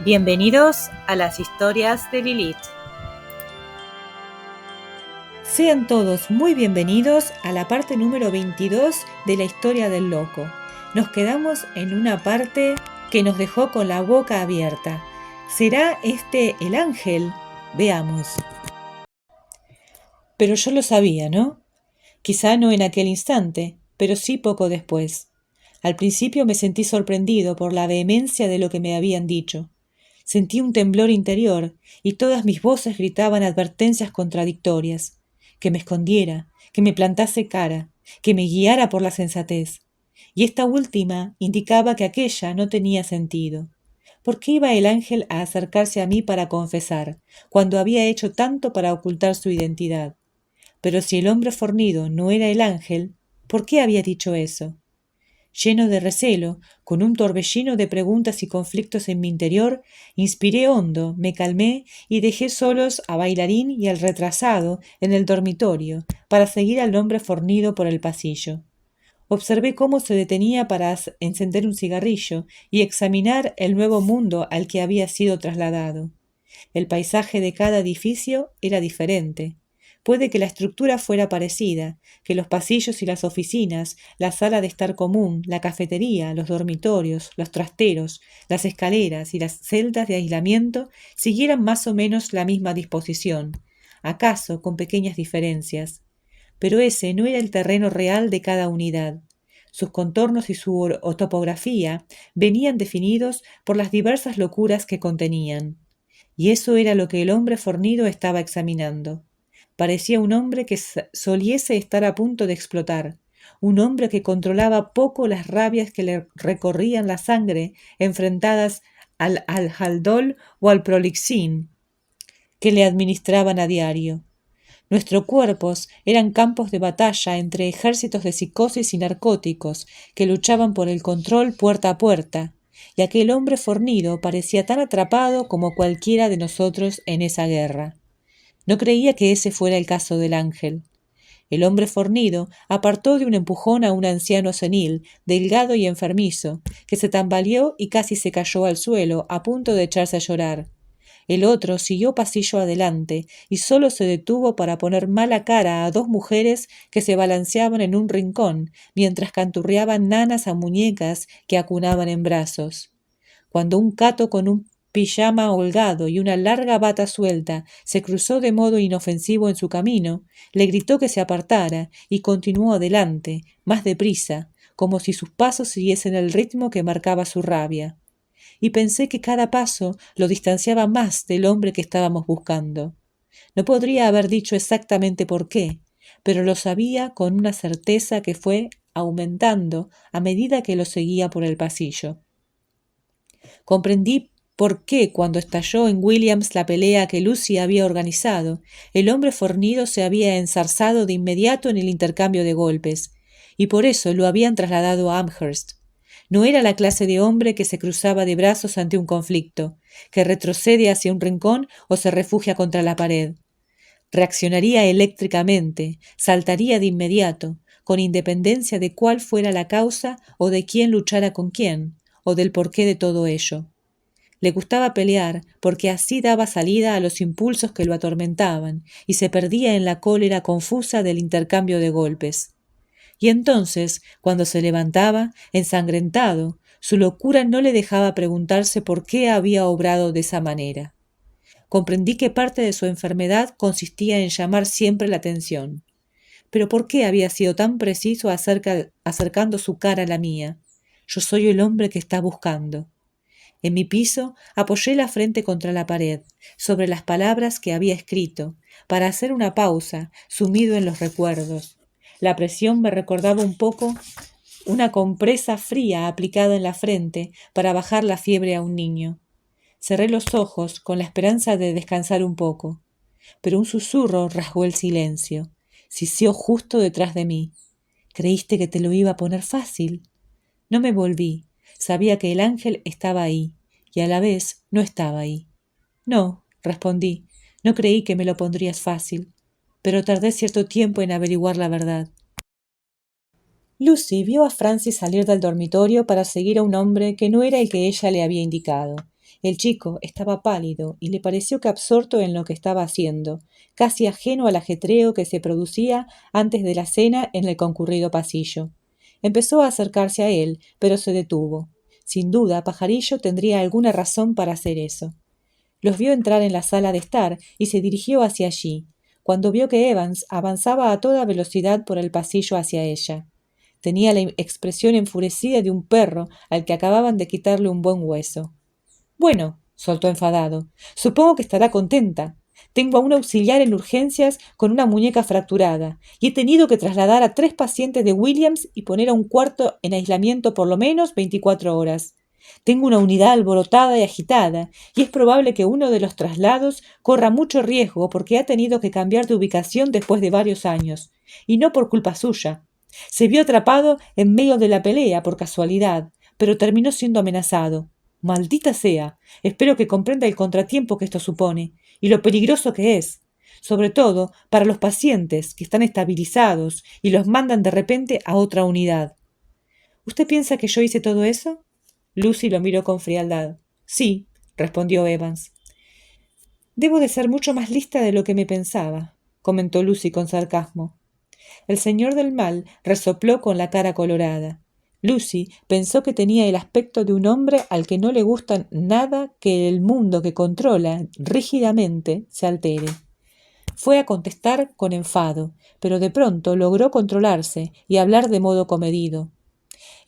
Bienvenidos a las historias de Lilith. Sean todos muy bienvenidos a la parte número 22 de la historia del loco. Nos quedamos en una parte que nos dejó con la boca abierta. ¿Será este el ángel? Veamos. Pero yo lo sabía, ¿no? Quizá no en aquel instante, pero sí poco después. Al principio me sentí sorprendido por la vehemencia de lo que me habían dicho. Sentí un temblor interior y todas mis voces gritaban advertencias contradictorias. Que me escondiera, que me plantase cara, que me guiara por la sensatez. Y esta última indicaba que aquella no tenía sentido. ¿Por qué iba el ángel a acercarse a mí para confesar, cuando había hecho tanto para ocultar su identidad? Pero si el hombre fornido no era el ángel, ¿por qué había dicho eso? Lleno de recelo, con un torbellino de preguntas y conflictos en mi interior, inspiré hondo, me calmé y dejé solos a Bailarín y al retrasado en el dormitorio para seguir al hombre fornido por el pasillo. Observé cómo se detenía para encender un cigarrillo y examinar el nuevo mundo al que había sido trasladado. El paisaje de cada edificio era diferente. Puede que la estructura fuera parecida, que los pasillos y las oficinas, la sala de estar común, la cafetería, los dormitorios, los trasteros, las escaleras y las celdas de aislamiento siguieran más o menos la misma disposición, acaso con pequeñas diferencias. Pero ese no era el terreno real de cada unidad. Sus contornos y su topografía venían definidos por las diversas locuras que contenían. Y eso era lo que el hombre fornido estaba examinando. Parecía un hombre que soliese estar a punto de explotar, un hombre que controlaba poco las rabias que le recorrían la sangre enfrentadas al Haldol o al Prolixin que le administraban a diario. Nuestros cuerpos eran campos de batalla entre ejércitos de psicosis y narcóticos que luchaban por el control puerta a puerta, y aquel hombre fornido parecía tan atrapado como cualquiera de nosotros en esa guerra. No creía que ese fuera el caso del ángel. El hombre fornido apartó de un empujón a un anciano senil, delgado y enfermizo, que se tambaleó y casi se cayó al suelo, a punto de echarse a llorar. El otro siguió pasillo adelante y solo se detuvo para poner mala cara a dos mujeres que se balanceaban en un rincón mientras canturreaban nanas a muñecas que acunaban en brazos. Cuando un cato con un pijama holgado y una larga bata suelta se cruzó de modo inofensivo en su camino, le gritó que se apartara y continuó adelante, más deprisa, como si sus pasos siguiesen el ritmo que marcaba su rabia. Y pensé que cada paso lo distanciaba más del hombre que estábamos buscando. No podría haber dicho exactamente por qué, pero lo sabía con una certeza que fue aumentando a medida que lo seguía por el pasillo. Comprendí por qué, cuando estalló en Williams la pelea que Lucy había organizado, el hombre fornido se había enzarzado de inmediato en el intercambio de golpes, y por eso lo habían trasladado a Amherst. No era la clase de hombre que se cruzaba de brazos ante un conflicto, que retrocede hacia un rincón o se refugia contra la pared. Reaccionaría eléctricamente, saltaría de inmediato, con independencia de cuál fuera la causa o de quién luchara con quién, o del porqué de todo ello. Le gustaba pelear porque así daba salida a los impulsos que lo atormentaban y se perdía en la cólera confusa del intercambio de golpes. Y entonces, cuando se levantaba, ensangrentado, su locura no le dejaba preguntarse por qué había obrado de esa manera. Comprendí que parte de su enfermedad consistía en llamar siempre la atención. Pero ¿por qué había sido tan preciso acercando su cara a la mía? Yo soy el hombre que está buscando. En mi piso apoyé la frente contra la pared, sobre las palabras que había escrito, para hacer una pausa, sumido en los recuerdos. La presión me recordaba un poco una compresa fría aplicada en la frente para bajar la fiebre a un niño. Cerré los ojos con la esperanza de descansar un poco, pero un susurro rasgó el silencio. Sisió justo detrás de mí. ¿Creíste que te lo iba a poner fácil? No me volví. Sabía que el ángel estaba ahí, y a la vez no estaba ahí. No, respondí, no creí que me lo pondrías fácil, pero tardé cierto tiempo en averiguar la verdad. Lucy vio a Francis salir del dormitorio para seguir a un hombre que no era el que ella le había indicado, El chico estaba pálido y le pareció que absorto en lo que estaba haciendo, casi ajeno al ajetreo que se producía antes de la cena en el concurrido pasillo. Empezó a acercarse a él, pero se detuvo. Sin duda, Pajarillo tendría alguna razón para hacer eso. Los vio entrar en la sala de estar y se dirigió hacia allí, cuando vio que Evans avanzaba a toda velocidad por el pasillo hacia ella. Tenía la expresión enfurecida de un perro al que acababan de quitarle un buen hueso. Bueno, soltó enfadado, supongo que estará contenta. Tengo a un auxiliar en urgencias con una muñeca fracturada y he tenido que trasladar a 3 pacientes de Williams y poner a un cuarto en aislamiento por lo menos 24 horas. Tengo una unidad alborotada y agitada y es probable que uno de los traslados corra mucho riesgo porque ha tenido que cambiar de ubicación después de varios años, y no por culpa suya. Se vio atrapado en medio de la pelea por casualidad, pero terminó siendo amenazado. Maldita sea. Espero que comprenda el contratiempo que esto supone y lo peligroso que es, sobre todo para los pacientes que están estabilizados y los mandan de repente a otra unidad. ¿Usted piensa que yo hice todo eso? Lucy lo miró con frialdad. Sí, respondió Evans. Debo de ser mucho más lista de lo que me pensaba, comentó Lucy con sarcasmo. El señor del mal resopló con la cara colorada. Lucy pensó que tenía el aspecto de un hombre al que no le gusta nada que el mundo que controla rígidamente se altere. Fue a contestar con enfado, pero de pronto logró controlarse y hablar de modo comedido.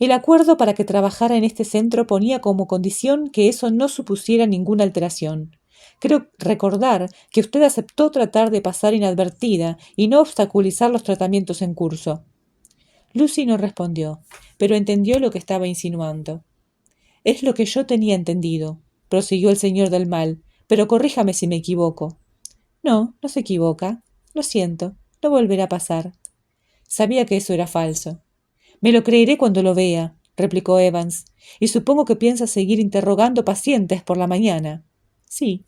El acuerdo para que trabajara en este centro ponía como condición que eso no supusiera ninguna alteración. Creo recordar que usted aceptó tratar de pasar inadvertida y no obstaculizar los tratamientos en curso. Lucy no respondió, pero entendió lo que estaba insinuando. Es lo que yo tenía entendido, prosiguió el señor del mal, pero corríjame si me equivoco. No, no se equivoca. Lo siento, no volverá a pasar. Sabía que eso era falso. Me lo creeré cuando lo vea, replicó Evans, y supongo que piensa seguir interrogando pacientes por la mañana. Sí.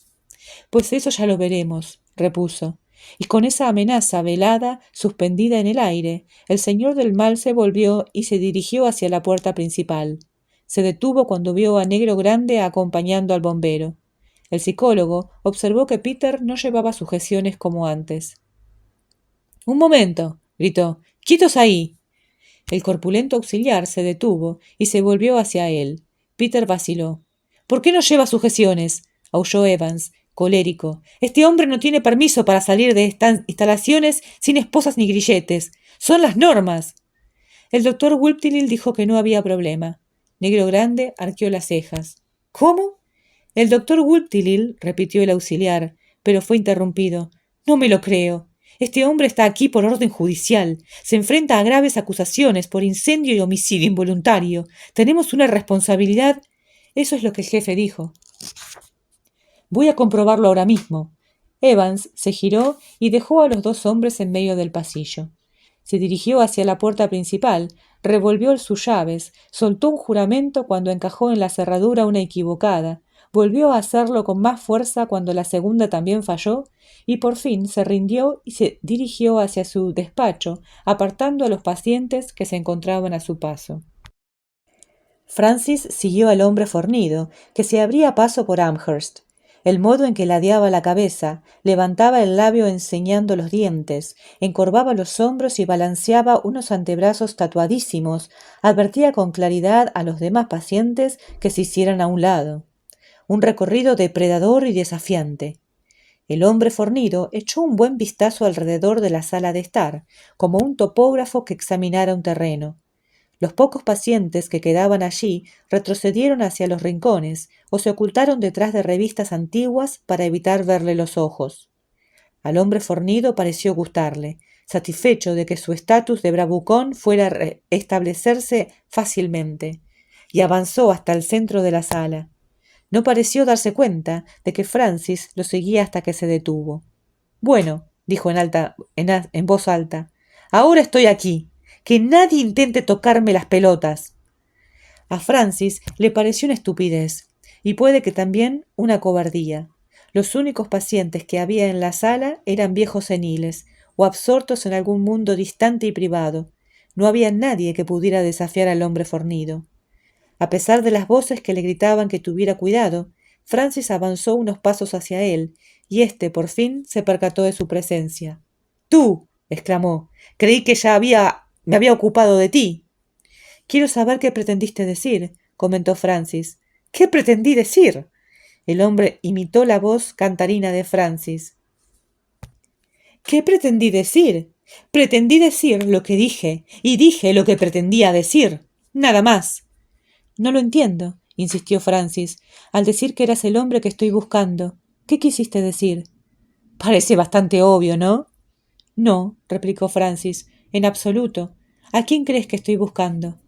Pues eso ya lo veremos, repuso. Y con esa amenaza velada, suspendida en el aire, el señor del mal se volvió y se dirigió hacia la puerta principal. Se detuvo cuando vio a Negro Grande acompañando al bombero. El psicólogo observó que Peter no llevaba sujeciones como antes. —¡Un momento! —gritó. —¡Quietos ahí! El corpulento auxiliar se detuvo y se volvió hacia él. Peter vaciló. —¿Por qué no lleva sujeciones? —aulló Evans, colérico. Este hombre no tiene permiso para salir de estas instalaciones sin esposas ni grilletes. ¡Son las normas! El doctor Wulptilil dijo que no había problema. Negro Grande arqueó las cejas. —¿Cómo? El doctor Wulptilil —repitió el auxiliar, pero fue interrumpido—. No me lo creo. Este hombre está aquí por orden judicial. Se enfrenta a graves acusaciones por incendio y homicidio involuntario. Tenemos una responsabilidad. Eso es lo que el jefe dijo. Voy a comprobarlo ahora mismo. Evans se giró y dejó a los 2 hombres en medio del pasillo. Se dirigió hacia la puerta principal, revolvió sus llaves, soltó un juramento cuando encajó en la cerradura una equivocada, volvió a hacerlo con más fuerza cuando la segunda también falló, y por fin se rindió y se dirigió hacia su despacho, apartando a los pacientes que se encontraban a su paso. Francis siguió al hombre fornido, que se abría paso por Amherst. El modo en que ladeaba la cabeza, levantaba el labio enseñando los dientes, encorvaba los hombros y balanceaba unos antebrazos tatuadísimos, advertía con claridad a los demás pacientes que se hicieran a un lado. Un recorrido depredador y desafiante. El hombre fornido echó un buen vistazo alrededor de la sala de estar, como un topógrafo que examinara un terreno. Los pocos pacientes que quedaban allí retrocedieron hacia los rincones o se ocultaron detrás de revistas antiguas para evitar verle los ojos. Al hombre fornido pareció gustarle, satisfecho de que su estatus de bravucón fuera a restablecerse fácilmente, y avanzó hasta el centro de la sala. No pareció darse cuenta de que Francis lo seguía hasta que se detuvo. —Bueno —dijo en voz alta—, ahora estoy aquí. Que nadie intente tocarme las pelotas. A Francis le pareció una estupidez, y puede que también una cobardía. Los únicos pacientes que había en la sala eran viejos seniles, o absortos en algún mundo distante y privado. No había nadie que pudiera desafiar al hombre fornido. A pesar de las voces que le gritaban que tuviera cuidado, Francis avanzó unos pasos hacia él, y éste por fin se percató de su presencia. —¡Tú! —exclamó—, creí que ya me había ocupado de ti. —Quiero saber qué pretendiste decir —comentó Francis. —¿Qué pretendí decir? El hombre imitó la voz cantarina de Francis. —¿Qué pretendí decir? Pretendí decir lo que dije, y dije lo que pretendía decir. Nada más. —No lo entiendo —insistió Francis—, al decir que eras el hombre que estoy buscando. ¿Qué quisiste decir? Parece bastante obvio, ¿no? No —replicó Francis—, en absoluto. ¿A quién crees que estoy buscando?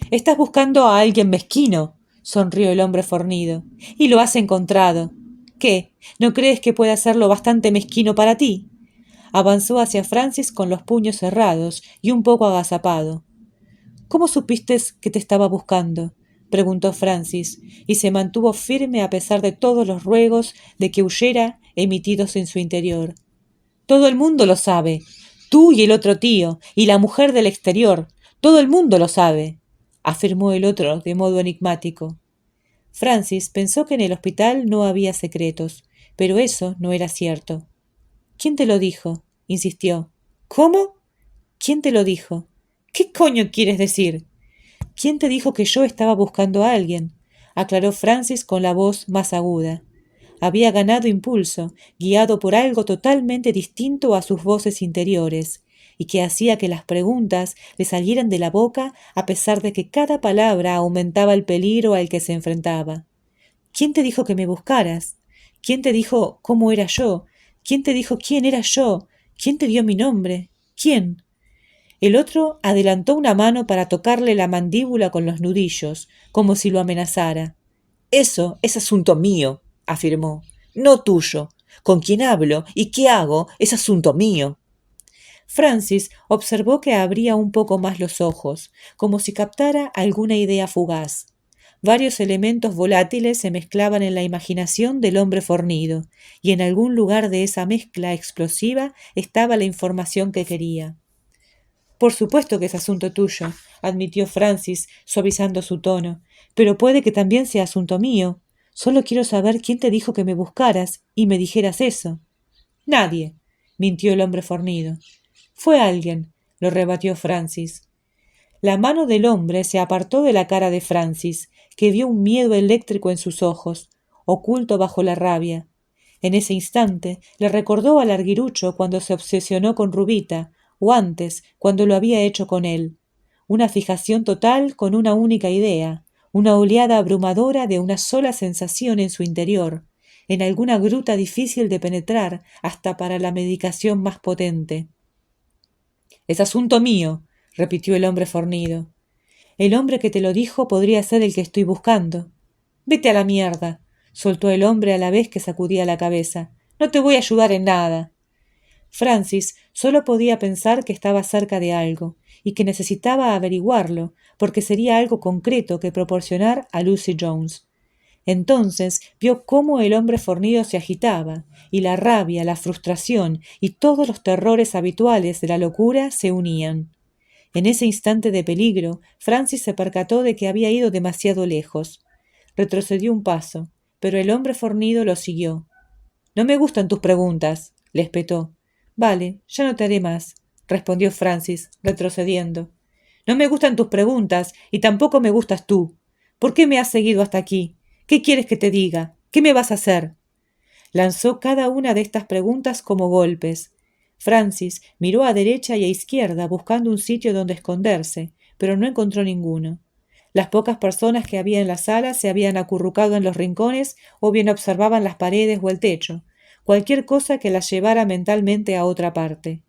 Estás buscando a alguien mezquino —sonrió el hombre fornido—, y lo has encontrado. ¿Qué? ¿No crees que pueda ser lo bastante mezquino para ti? Avanzó hacia Francis con los puños cerrados y un poco agazapado. —¿Cómo supiste que te estaba buscando? —preguntó Francis, y se mantuvo firme a pesar de todos los ruegos de que huyera emitidos en su interior. —Todo el mundo lo sabe. Tú y el otro tío, y la mujer del exterior. Todo el mundo lo sabe —afirmó el otro de modo enigmático. Francis pensó que en el hospital no había secretos, pero eso no era cierto. —¿Quién te lo dijo? —insistió. —¿Cómo? ¿Quién te lo dijo? ¿Qué coño quieres decir? ¿Quién te dijo que yo estaba buscando a alguien? —aclaró Francis con la voz más aguda. Había ganado impulso, guiado por algo totalmente distinto a sus voces interiores, y que hacía que las preguntas le salieran de la boca a pesar de que cada palabra aumentaba el peligro al que se enfrentaba. ¿Quién te dijo que me buscaras? ¿Quién te dijo cómo era yo? ¿Quién te dijo quién era yo? ¿Quién te dio mi nombre? ¿Quién? El otro adelantó una mano para tocarle la mandíbula con los nudillos, como si lo amenazara. Eso es asunto mío, afirmó, no tuyo. Con quién hablo y qué hago es asunto mío. Francis observó que abría un poco más los ojos, como si captara alguna idea fugaz. Varios elementos volátiles se mezclaban en la imaginación del hombre fornido, y en algún lugar de esa mezcla explosiva estaba la información que quería. Por supuesto que es asunto tuyo, admitió Francis, suavizando su tono, pero puede que también sea asunto mío. Solo quiero saber quién te dijo que me buscaras y me dijeras eso. Nadie, mintió el hombre fornido. Fue alguien, lo rebatió Francis. La mano del hombre se apartó de la cara de Francis, que vio un miedo eléctrico en sus ojos, oculto bajo la rabia. En ese instante le recordó al arguirucho cuando se obsesionó con Rubita, o antes, cuando lo había hecho con él. Una fijación total con una única idea, una oleada abrumadora de una sola sensación en su interior, en alguna gruta difícil de penetrar hasta para la medicación más potente. —Es asunto mío —repitió el hombre fornido—. El hombre que te lo dijo podría ser el que estoy buscando. —Vete a la mierda —soltó el hombre a la vez que sacudía la cabeza—. No te voy a ayudar en nada. Francis solo podía pensar que estaba cerca de algo, y que necesitaba averiguarlo, porque sería algo concreto que proporcionar a Lucy Jones. Entonces vio cómo el hombre fornido se agitaba, y la rabia, la frustración y todos los terrores habituales de la locura se unían. En ese instante de peligro, Francis se percató de que había ido demasiado lejos. Retrocedió un paso, pero el hombre fornido lo siguió. —No me gustan tus preguntas —le espetó. —Vale, ya no te haré más —respondió Francis, retrocediendo—. No me gustan tus preguntas y tampoco me gustas tú. ¿Por qué me has seguido hasta aquí? ¿Qué quieres que te diga? ¿Qué me vas a hacer? Lanzó cada una de estas preguntas como golpes. Francis miró a derecha y a izquierda buscando un sitio donde esconderse, pero no encontró ninguno. Las pocas personas que había en la sala se habían acurrucado en los rincones o bien observaban las paredes o el techo, cualquier cosa que las llevara mentalmente a otra parte.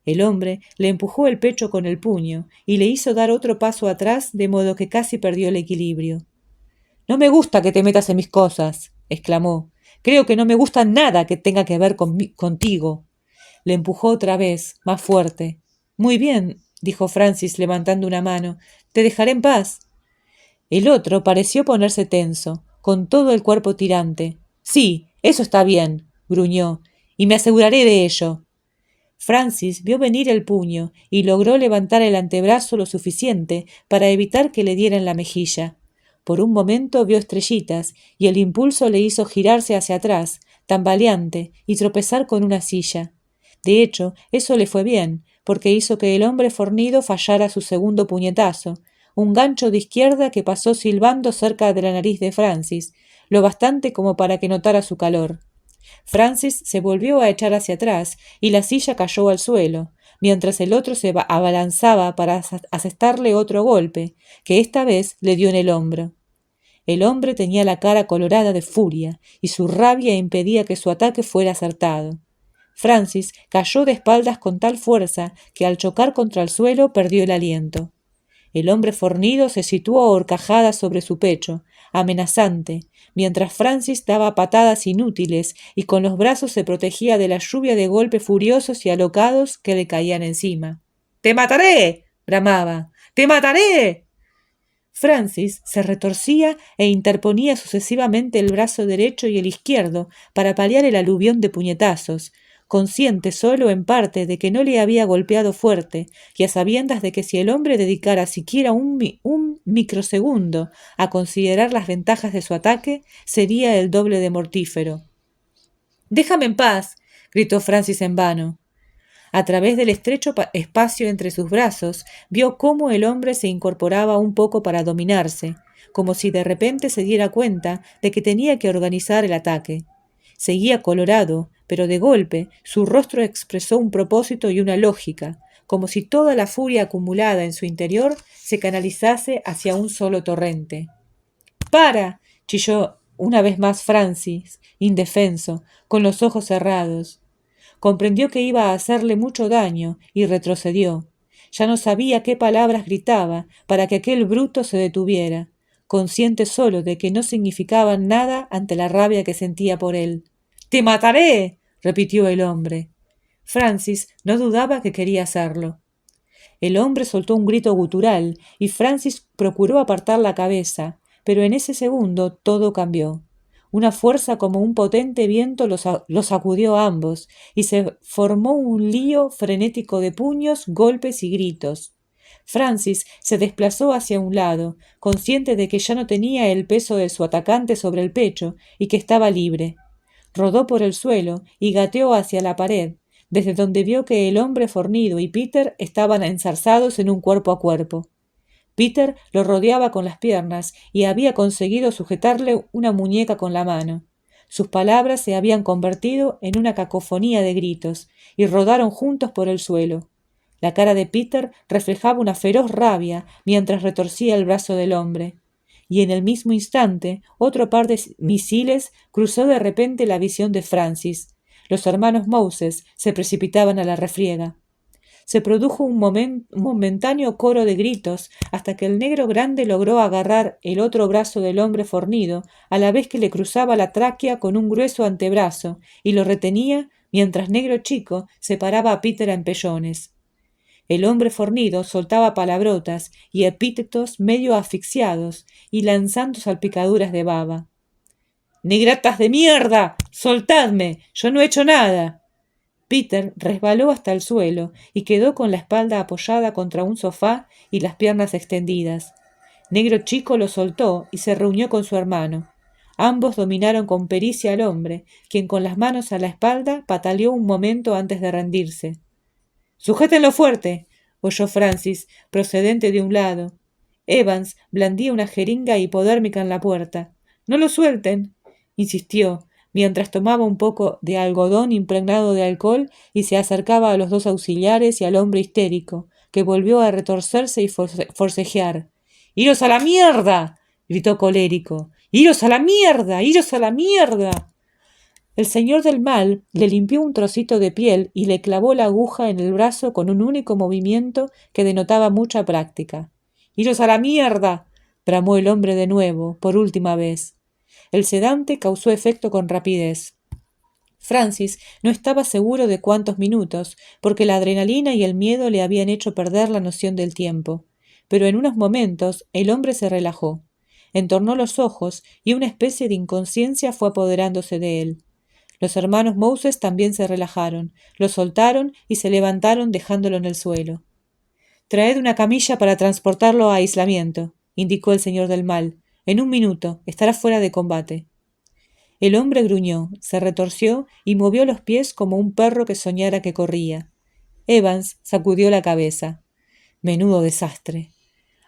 El hombre le empujó el pecho con el puño y le hizo dar otro paso atrás de modo que casi perdió el equilibrio. —No me gusta que te metas en mis cosas —exclamó—. Creo que no me gusta nada que tenga que ver contigo. Le empujó otra vez, más fuerte. —Muy bien —dijo Francis levantando una mano—, te dejaré en paz. El otro pareció ponerse tenso, con todo el cuerpo tirante. —Sí, eso está bien —gruñó—, y me aseguraré de ello. Francis vio venir el puño y logró levantar el antebrazo lo suficiente para evitar que le diera en la mejilla. Por un momento vio estrellitas, y el impulso le hizo girarse hacia atrás, tambaleante, y tropezar con una silla. De hecho, eso le fue bien, porque hizo que el hombre fornido fallara su segundo puñetazo, un gancho de izquierda que pasó silbando cerca de la nariz de Francis, lo bastante como para que notara su calor. Francis se volvió a echar hacia atrás y la silla cayó al suelo, mientras el otro se abalanzaba para asestarle otro golpe, que esta vez le dio en el hombro. El hombre tenía la cara colorada de furia, y su rabia impedía que su ataque fuera acertado. Francis cayó de espaldas con tal fuerza que al chocar contra el suelo perdió el aliento. El hombre fornido se situó a horcajadas sobre su pecho, amenazante, mientras Francis daba patadas inútiles y con los brazos se protegía de la lluvia de golpes furiosos y alocados que le caían encima. ¡Te mataré! bramaba. ¡Te mataré! Francis se retorcía e interponía sucesivamente el brazo derecho y el izquierdo para paliar el aluvión de puñetazos, consciente solo en parte de que no le había golpeado fuerte y a sabiendas de que si el hombre dedicara siquiera un microsegundo a considerar las ventajas de su ataque, sería el doble de mortífero. «¡Déjame en paz!», gritó Francis en vano. A través del estrecho espacio entre sus brazos, vio cómo el hombre se incorporaba un poco para dominarse, como si de repente se diera cuenta de que tenía que organizar el ataque. Seguía colorado, pero de golpe su rostro expresó un propósito y una lógica, como si toda la furia acumulada en su interior se canalizase hacia un solo torrente. «¡Para!», chilló una vez más Francis, indefenso, con los ojos cerrados. Comprendió que iba a hacerle mucho daño y retrocedió. Ya no sabía qué palabras gritaba para que aquel bruto se detuviera, consciente solo de que no significaban nada ante la rabia que sentía por él. «¡Te mataré!», repitió el hombre. Francis no dudaba que quería hacerlo. El hombre soltó un grito gutural y Francis procuró apartar la cabeza, pero en ese segundo todo cambió. Una fuerza como un potente viento los sacudió a ambos y se formó un lío frenético de puños, golpes y gritos. Francis se desplazó hacia un lado, consciente de que ya no tenía el peso de su atacante sobre el pecho y que estaba libre. Rodó por el suelo y gateó hacia la pared, desde donde vio que el hombre fornido y Peter estaban enzarzados en un cuerpo a cuerpo. Peter lo rodeaba con las piernas y había conseguido sujetarle una muñeca con la mano. Sus palabras se habían convertido en una cacofonía de gritos y rodaron juntos por el suelo. La cara de Peter reflejaba una feroz rabia mientras retorcía el brazo del hombre. Y en el mismo instante otro par de misiles cruzó de repente la visión de Francis. Los hermanos Moses se precipitaban a la refriega. Se produjo un momentáneo coro de gritos hasta que el negro grande logró agarrar el otro brazo del hombre fornido, a la vez que le cruzaba la tráquea con un grueso antebrazo y lo retenía mientras negro chico separaba a Peter a empellones. El hombre fornido soltaba palabrotas y epítetos medio asfixiados y lanzando salpicaduras de baba. «¡Negratas de mierda! ¡Soltadme! ¡Yo no he hecho nada!». Peter resbaló hasta el suelo y quedó con la espalda apoyada contra un sofá y las piernas extendidas. Negro chico lo soltó y se reunió con su hermano. Ambos dominaron con pericia al hombre, quien con las manos a la espalda pataleó un momento antes de rendirse. «¡Sujétenlo fuerte!», oyó Francis, procedente de un lado. Evans blandía una jeringa hipodérmica en la puerta. «¡No lo suelten!», insistió, mientras tomaba un poco de algodón impregnado de alcohol y se acercaba a los dos auxiliares y al hombre histérico, que volvió a retorcerse y forcejear. «¡Iros a la mierda!», gritó colérico. «¡Iros a la mierda! ¡Iros a la mierda!». El señor del mal le limpió un trocito de piel y le clavó la aguja en el brazo con un único movimiento que denotaba mucha práctica. «¡Iros a la mierda!», bramó el hombre de nuevo, por última vez. El sedante causó efecto con rapidez. Francis no estaba seguro de cuántos minutos, porque la adrenalina y el miedo le habían hecho perder la noción del tiempo. Pero en unos momentos el hombre se relajó. Entornó los ojos y una especie de inconsciencia fue apoderándose de él. Los hermanos Moses también se relajaron, lo soltaron y se levantaron dejándolo en el suelo. «Traed una camilla para transportarlo a aislamiento», indicó el señor del mal. En 1 minuto, estará fuera de combate. El hombre gruñó, se retorció y movió los pies como un perro que soñara que corría. Evans sacudió la cabeza. Menudo desastre.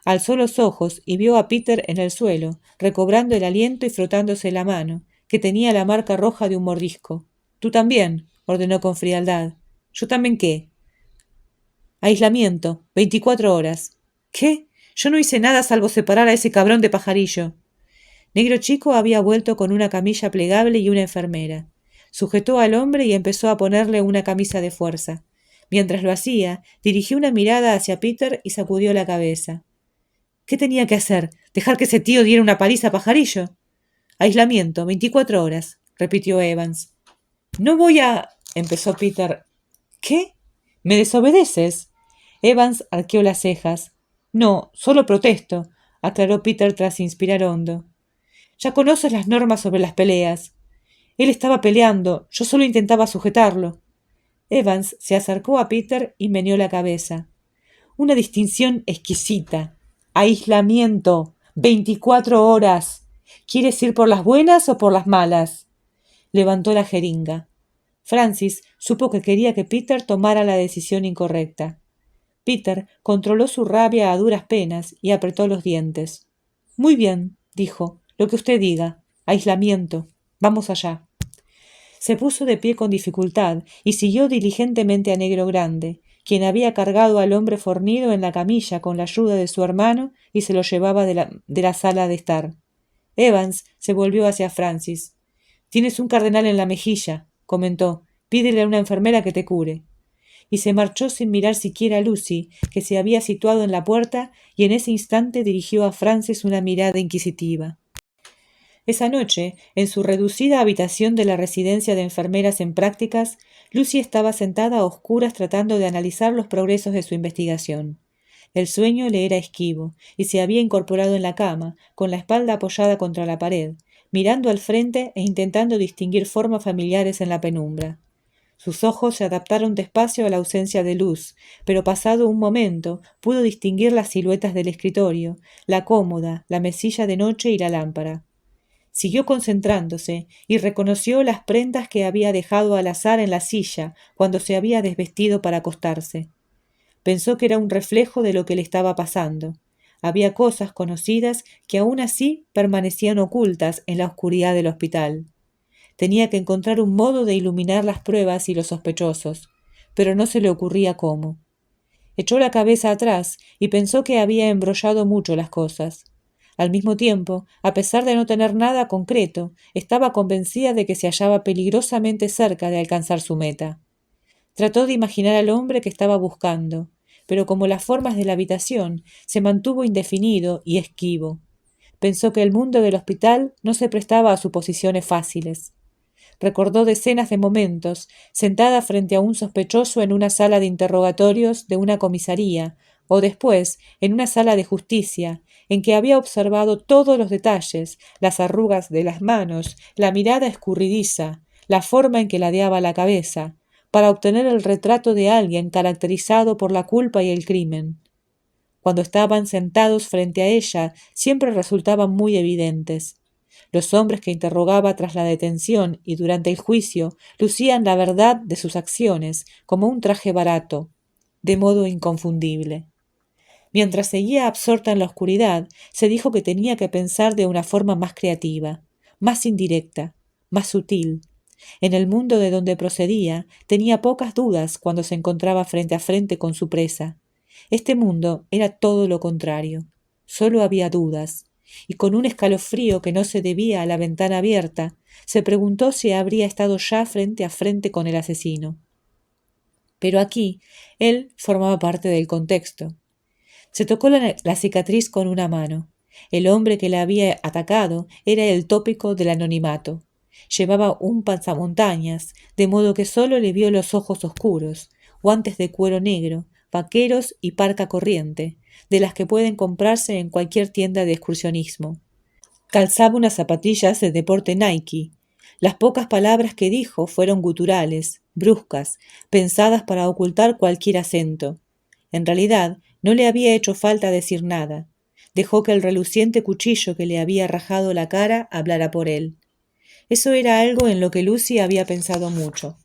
Alzó los ojos y vio a Peter en el suelo, recobrando el aliento y frotándose la mano, que tenía la marca roja de un mordisco. Tú también, ordenó con frialdad. ¿Yo también qué? Aislamiento, 24 horas. ¿Qué? Yo no hice nada salvo separar a ese cabrón de Pajarillo. Negro Chico había vuelto con una camilla plegable y una enfermera. Sujetó al hombre y empezó a ponerle una camisa de fuerza. Mientras lo hacía, dirigió una mirada hacia Peter y sacudió la cabeza. ¿Qué tenía que hacer? ¿Dejar que ese tío diera una paliza a Pajarillo? Aislamiento, 24 horas, repitió Evans. No voy a... empezó Peter. ¿Qué? ¿Me desobedeces? Evans arqueó las cejas. No, solo protesto, aclaró Peter tras inspirar hondo. Ya conoces las normas sobre las peleas. Él estaba peleando, yo solo intentaba sujetarlo. Evans se acercó a Peter y meneó la cabeza. Una distinción exquisita. Aislamiento. 24 horas. ¿Quieres ir por las buenas o por las malas? Levantó la jeringa. Francis supo que quería que Peter tomara la decisión incorrecta. Peter controló su rabia a duras penas y apretó los dientes. Muy bien, dijo, lo que usted diga. Aislamiento. Vamos allá. Se puso de pie con dificultad y siguió diligentemente a Negro Grande, quien había cargado al hombre fornido en la camilla con la ayuda de su hermano y se lo llevaba de la sala de estar. Evans se volvió hacia Francis. Tienes un cardenal en la mejilla, comentó. Pídele a una enfermera que te cure. Y se marchó sin mirar siquiera a Lucy, que se había situado en la puerta y en ese instante dirigió a Francis una mirada inquisitiva. Esa noche, en su reducida habitación de la residencia de enfermeras en prácticas, Lucy estaba sentada a oscuras tratando de analizar los progresos de su investigación. El sueño le era esquivo, y se había incorporado en la cama, con la espalda apoyada contra la pared, mirando al frente e intentando distinguir formas familiares en la penumbra. Sus ojos se adaptaron despacio a la ausencia de luz, pero pasado un momento pudo distinguir las siluetas del escritorio, la cómoda, la mesilla de noche y la lámpara. Siguió concentrándose y reconoció las prendas que había dejado al azar en la silla cuando se había desvestido para acostarse. Pensó que era un reflejo de lo que le estaba pasando. Había cosas conocidas que aún así permanecían ocultas en la oscuridad del hospital. Tenía que encontrar un modo de iluminar las pruebas y los sospechosos, pero no se le ocurría cómo. Echó la cabeza atrás y pensó que había embrollado mucho las cosas. Al mismo tiempo, a pesar de no tener nada concreto, estaba convencida de que se hallaba peligrosamente cerca de alcanzar su meta. Trató de imaginar al hombre que estaba buscando, pero como las formas de la habitación, se mantuvo indefinido y esquivo. Pensó que el mundo del hospital no se prestaba a suposiciones fáciles. Recordó decenas de momentos, sentada frente a un sospechoso en una sala de interrogatorios de una comisaría, o después en una sala de justicia, en que había observado todos los detalles, las arrugas de las manos, la mirada escurridiza, la forma en que ladeaba la cabeza, para obtener el retrato de alguien caracterizado por la culpa y el crimen. Cuando estaban sentados frente a ella, siempre resultaban muy evidentes. Los hombres que interrogaba tras la detención y durante el juicio lucían la verdad de sus acciones como un traje barato, de modo inconfundible. Mientras seguía absorta en la oscuridad, se dijo que tenía que pensar de una forma más creativa, más indirecta, más sutil. En el mundo de donde procedía, tenía pocas dudas cuando se encontraba frente a frente con su presa. Este mundo era todo lo contrario. Solo había dudas, y con un escalofrío que no se debía a la ventana abierta, se preguntó si habría estado ya frente a frente con el asesino. Pero aquí, él formaba parte del contexto. Se tocó la cicatriz con una mano. El hombre que la había atacado era el tópico del anonimato. Llevaba un pasamontañas, de modo que solo le vio los ojos oscuros, guantes de cuero negro, vaqueros y parca corriente, de las que pueden comprarse en cualquier tienda de excursionismo. Calzaba unas zapatillas de deporte Nike. Las pocas palabras que dijo fueron guturales, bruscas, pensadas para ocultar cualquier acento. En realidad, no le había hecho falta decir nada. Dejó que el reluciente cuchillo que le había rajado la cara hablara por él. Eso era algo en lo que Lucy había pensado mucho.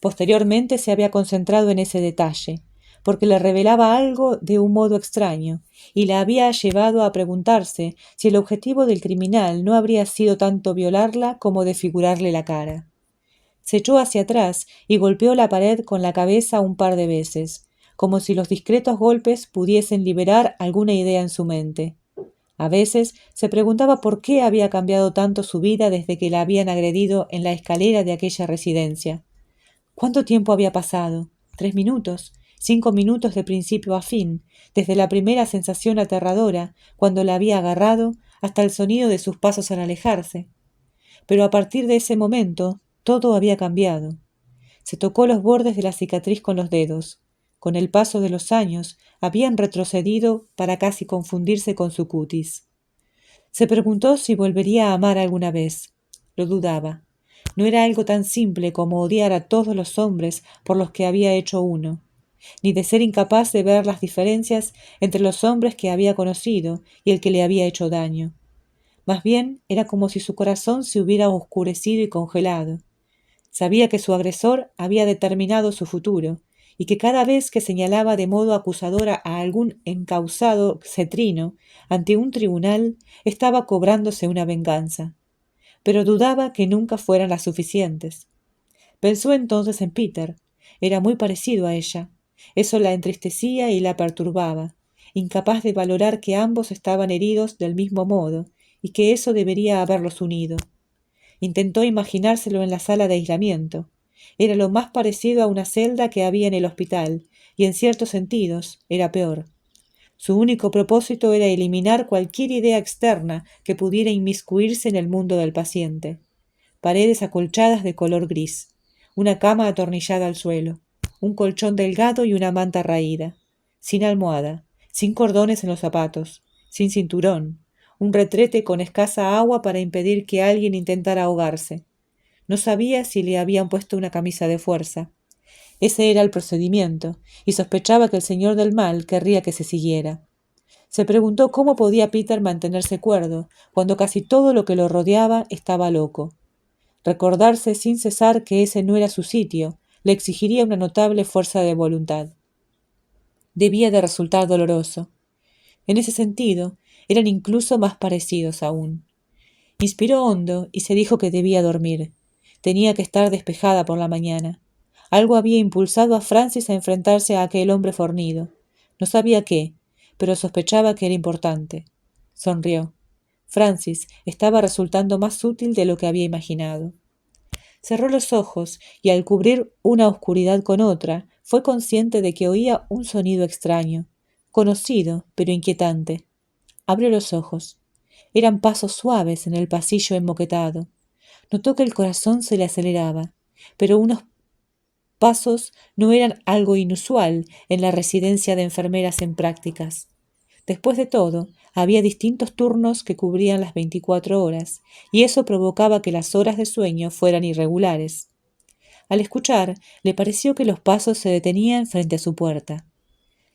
Posteriormente se había concentrado en ese detalle, porque le revelaba algo de un modo extraño, y la había llevado a preguntarse si el objetivo del criminal no habría sido tanto violarla como desfigurarle la cara. Se echó hacia atrás y golpeó la pared con la cabeza un par de veces, como si los discretos golpes pudiesen liberar alguna idea en su mente. A veces se preguntaba por qué había cambiado tanto su vida desde que la habían agredido en la escalera de aquella residencia. ¿Cuánto tiempo había pasado? 3 minutos, 5 minutos de principio a fin, desde la primera sensación aterradora, cuando la había agarrado, hasta el sonido de sus pasos al alejarse. Pero a partir de ese momento, todo había cambiado. Se tocó los bordes de la cicatriz con los dedos. Con el paso de los años, habían retrocedido para casi confundirse con su cutis. Se preguntó si volvería a amar alguna vez. Lo dudaba. No era algo tan simple como odiar a todos los hombres por los que había hecho uno, ni de ser incapaz de ver las diferencias entre los hombres que había conocido y el que le había hecho daño. Más bien era como si su corazón se hubiera oscurecido y congelado. Sabía que su agresor había determinado su futuro, y que cada vez que señalaba de modo acusador a algún encausado cetrino ante un tribunal, estaba cobrándose una venganza. Pero dudaba que nunca fueran las suficientes. Pensó entonces en Peter. Era muy parecido a ella. Eso la entristecía y la perturbaba, incapaz de valorar que ambos estaban heridos del mismo modo, y que eso debería haberlos unido. Intentó imaginárselo en la sala de aislamiento. Era lo más parecido a una celda que había en el hospital, y en ciertos sentidos era peor. Su único propósito era eliminar cualquier idea externa que pudiera inmiscuirse en el mundo del paciente. Paredes acolchadas de color gris, una cama atornillada al suelo, un colchón delgado y una manta raída, sin almohada, sin cordones en los zapatos, sin cinturón, un retrete con escasa agua para impedir que alguien intentara ahogarse. No sabía si le habían puesto una camisa de fuerza. Ese era el procedimiento, y sospechaba que el señor del mal querría que se siguiera. Se preguntó cómo podía Peter mantenerse cuerdo, cuando casi todo lo que lo rodeaba estaba loco. Recordarse sin cesar que ese no era su sitio le exigiría una notable fuerza de voluntad. Debía de resultar doloroso. En ese sentido, eran incluso más parecidos aún. Inspiró hondo y se dijo que debía dormir. Tenía que estar despejada por la mañana. Algo había impulsado a Francis a enfrentarse a aquel hombre fornido. No sabía qué, pero sospechaba que era importante. Sonrió. Francis estaba resultando más útil de lo que había imaginado. Cerró los ojos y al cubrir una oscuridad con otra, fue consciente de que oía un sonido extraño, conocido pero inquietante. Abrió los ojos. Eran pasos suaves en el pasillo enmoquetado. Notó que el corazón se le aceleraba, pero unos pasos no eran algo inusual en la residencia de enfermeras en prácticas. Después de todo, había distintos turnos que cubrían las 24 horas, y eso provocaba que las horas de sueño fueran irregulares. Al escuchar, le pareció que los pasos se detenían frente a su puerta.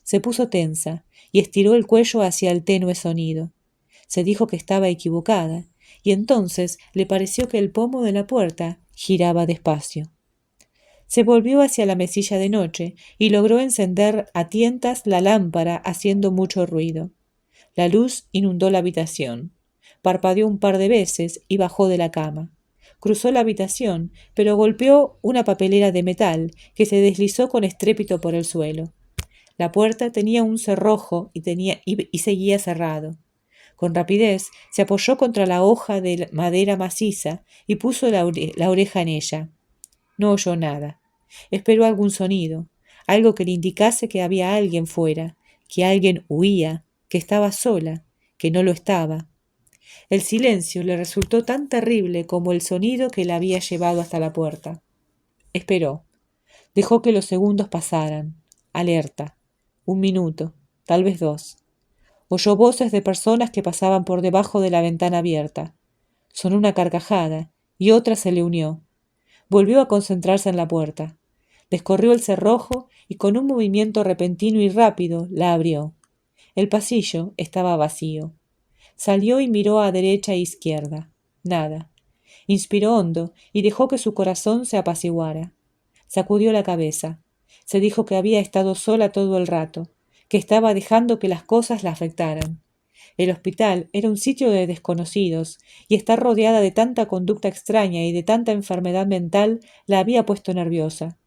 Se puso tensa y estiró el cuello hacia el tenue sonido. Se dijo que estaba equivocada, y entonces le pareció que el pomo de la puerta giraba despacio. Se volvió hacia la mesilla de noche y logró encender a tientas la lámpara haciendo mucho ruido. La luz inundó la habitación. Parpadeó un par de veces y bajó de la cama. Cruzó la habitación, pero golpeó una papelera de metal que se deslizó con estrépito por el suelo. La puerta tenía un cerrojo y seguía cerrado. Con rapidez se apoyó contra la hoja de madera maciza y puso la oreja en ella. No oyó nada. Esperó algún sonido, algo que le indicase que había alguien fuera, que alguien huía, que estaba sola, que no lo estaba. El silencio le resultó tan terrible como el sonido que la había llevado hasta la puerta. Esperó. Dejó que los segundos pasaran, alerta. 1 minuto, tal vez 2. Oyó voces de personas que pasaban por debajo de la ventana abierta. Sonó una carcajada, y otra se le unió. Volvió a concentrarse en la puerta. Descorrió el cerrojo y con un movimiento repentino y rápido la abrió. El pasillo estaba vacío. Salió y miró a derecha e izquierda. Nada. Inspiró hondo y dejó que su corazón se apaciguara. Sacudió la cabeza. Se dijo que había estado sola todo el rato, que estaba dejando que las cosas la afectaran. El hospital era un sitio de desconocidos, y estar rodeada de tanta conducta extraña y de tanta enfermedad mental la había puesto nerviosa.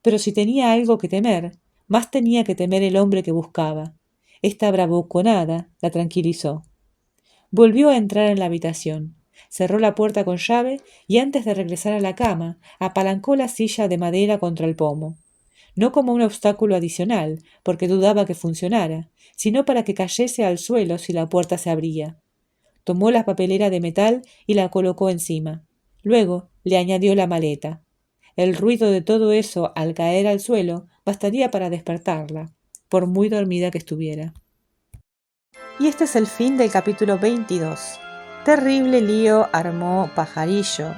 Pero si tenía algo que temer, más tenía que temer el hombre que buscaba. Esta bravuconada la tranquilizó. Volvió a entrar en la habitación. Cerró la puerta con llave y antes de regresar a la cama, apalancó la silla de madera contra el pomo. No como un obstáculo adicional, porque dudaba que funcionara, sino para que cayese al suelo si la puerta se abría. Tomó la papelera de metal y la colocó encima. Luego le añadió la maleta. El ruido de todo eso al caer al suelo bastaría para despertarla, por muy dormida que estuviera. Y este es el fin del capítulo 22. Terrible lío armó Pajarillo.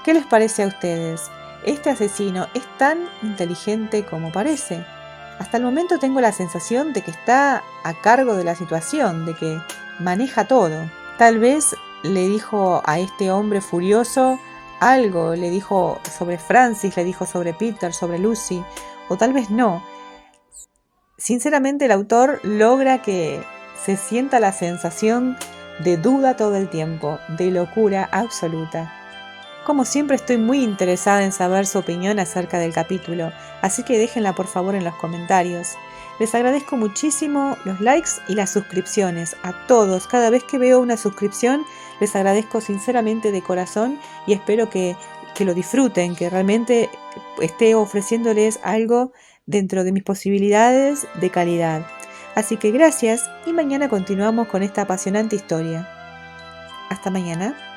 ¿Qué les parece a ustedes? ¿Este asesino es tan inteligente como parece? Hasta el momento tengo la sensación de que está a cargo de la situación, de que maneja todo. Tal vez le dijo a este hombre furioso algo, le dijo sobre Francis, le dijo sobre Peter, sobre Lucy, o tal vez no. Sinceramente el autor logra que se sienta la sensación de duda todo el tiempo, de locura absoluta. Como siempre estoy muy interesada en saber su opinión acerca del capítulo, así que déjenla por favor en los comentarios. Les agradezco muchísimo los likes y las suscripciones, a todos. Cada vez que veo una suscripción les agradezco sinceramente de corazón y espero que lo disfruten, que realmente esté ofreciéndoles algo dentro de mis posibilidades de calidad. Así que gracias y mañana continuamos con esta apasionante historia. Hasta mañana.